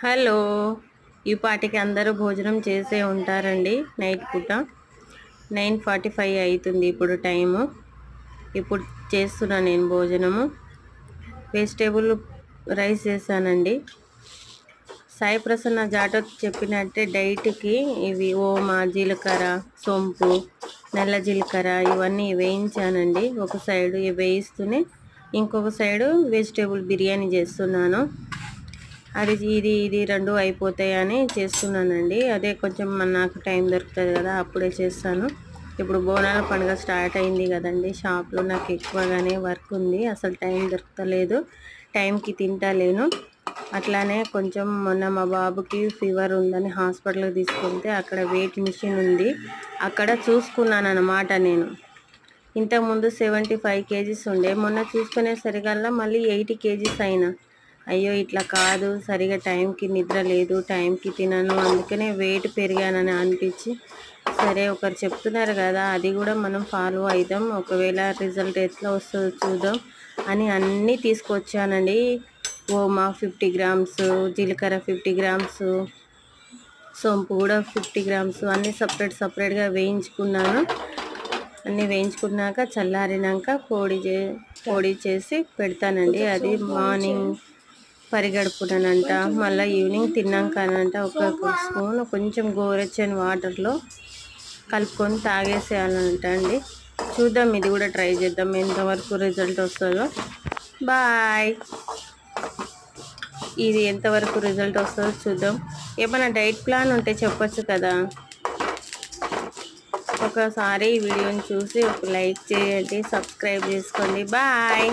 Hello. ఈ పాటికి అందరూ భోజనం చేసే ఉంటారండి. నైట్ పూట 9:45 అవుతుంది ఇప్పుడు టైము. ఇప్పుడు చేస్తున్నా నేను భోజనము. వెజిటేబుల్ రైస్ చేశానండి. సాయి ప్రసన్న జాటవ్ చెప్పినట్టే డైట్కి ఇవి ఓమా, జీలకర్ర, సోంపు, నల్ల జీలకర్ర ఇవన్నీ వేయించానండి. ఒక సైడు వేయిస్తూనే ఇంకొక సైడు వెజిటేబుల్ బిర్యానీ చేస్తున్నాను. అది ఇది రెండు అయిపోతాయని చేస్తున్నానండి. అదే కొంచెం నాకు టైం దొరుకుతుంది కదా, అప్పుడే చేస్తాను. ఇప్పుడు బోనాల పండుగ స్టార్ట్ అయింది కదండి. షాప్లో నాకు ఎక్కువగానే వర్క్ ఉంది, అసలు టైం దొరకలేదు, టైంకి తింటలేను. అట్లానే కొంచెం మొన్న మా బాబుకి ఫీవర్ ఉందని హాస్పిటల్కి తీసుకెళ్తే అక్కడ వెయిట్ మిషన్ ఉంది, అక్కడ చూసుకున్నాను అన్నమాట. నేను ఇంతకుముందు 75 kgs ఉండే, మొన్న చూసుకునేసరికల్లా మళ్ళీ 80 kgs అయినా. అయ్యో ఇట్లా కాదు, సరిగా టైంకి నిద్ర లేదు, టైంకి తినను, అందుకనే వెయిట్ పెరిగానని అనిపించి, సరే ఒకరు చెప్తున్నారు కదా అది కూడా మనం ఫాలో అవుదాం, ఒకవేళ రిజల్ట్ ఎట్లా వస్తుందో చూద్దాం అని అన్నీ తీసుకొచ్చానండి. ఓమా 50 grams, జీలకర్ర 50 grams, సోంపు కూడా 50 grams, అన్నీ సపరేట్గా వేయించుకున్నాను. అన్నీ వేయించుకున్నాక చల్లారినాక పొడి చేసి పెడతానండి. అది మార్నింగ్ పరిగడుపునంట, మళ్ళీ ఈవినింగ్ తిన్నాకనంట ఒక స్పూన్ కొంచెం గోరెచ్చని వాటర్లో కలుపుకొని తాగేసేయాలంట అండి. చూద్దాం, ఇది కూడా ట్రై చేద్దాం ఎంతవరకు రిజల్ట్ వస్తుందో. బాయ్. ఇది ఎంతవరకు రిజల్ట్ వస్తుందో చూద్దాం. ఏమైనా డైట్ ప్లాన్ ఉంటే చెప్పచ్చు కదా. ఒకసారి ఈ వీడియోని చూసి ఒక లైక్ చేయండి, సబ్స్క్రైబ్ చేసుకోండి. బాయ్.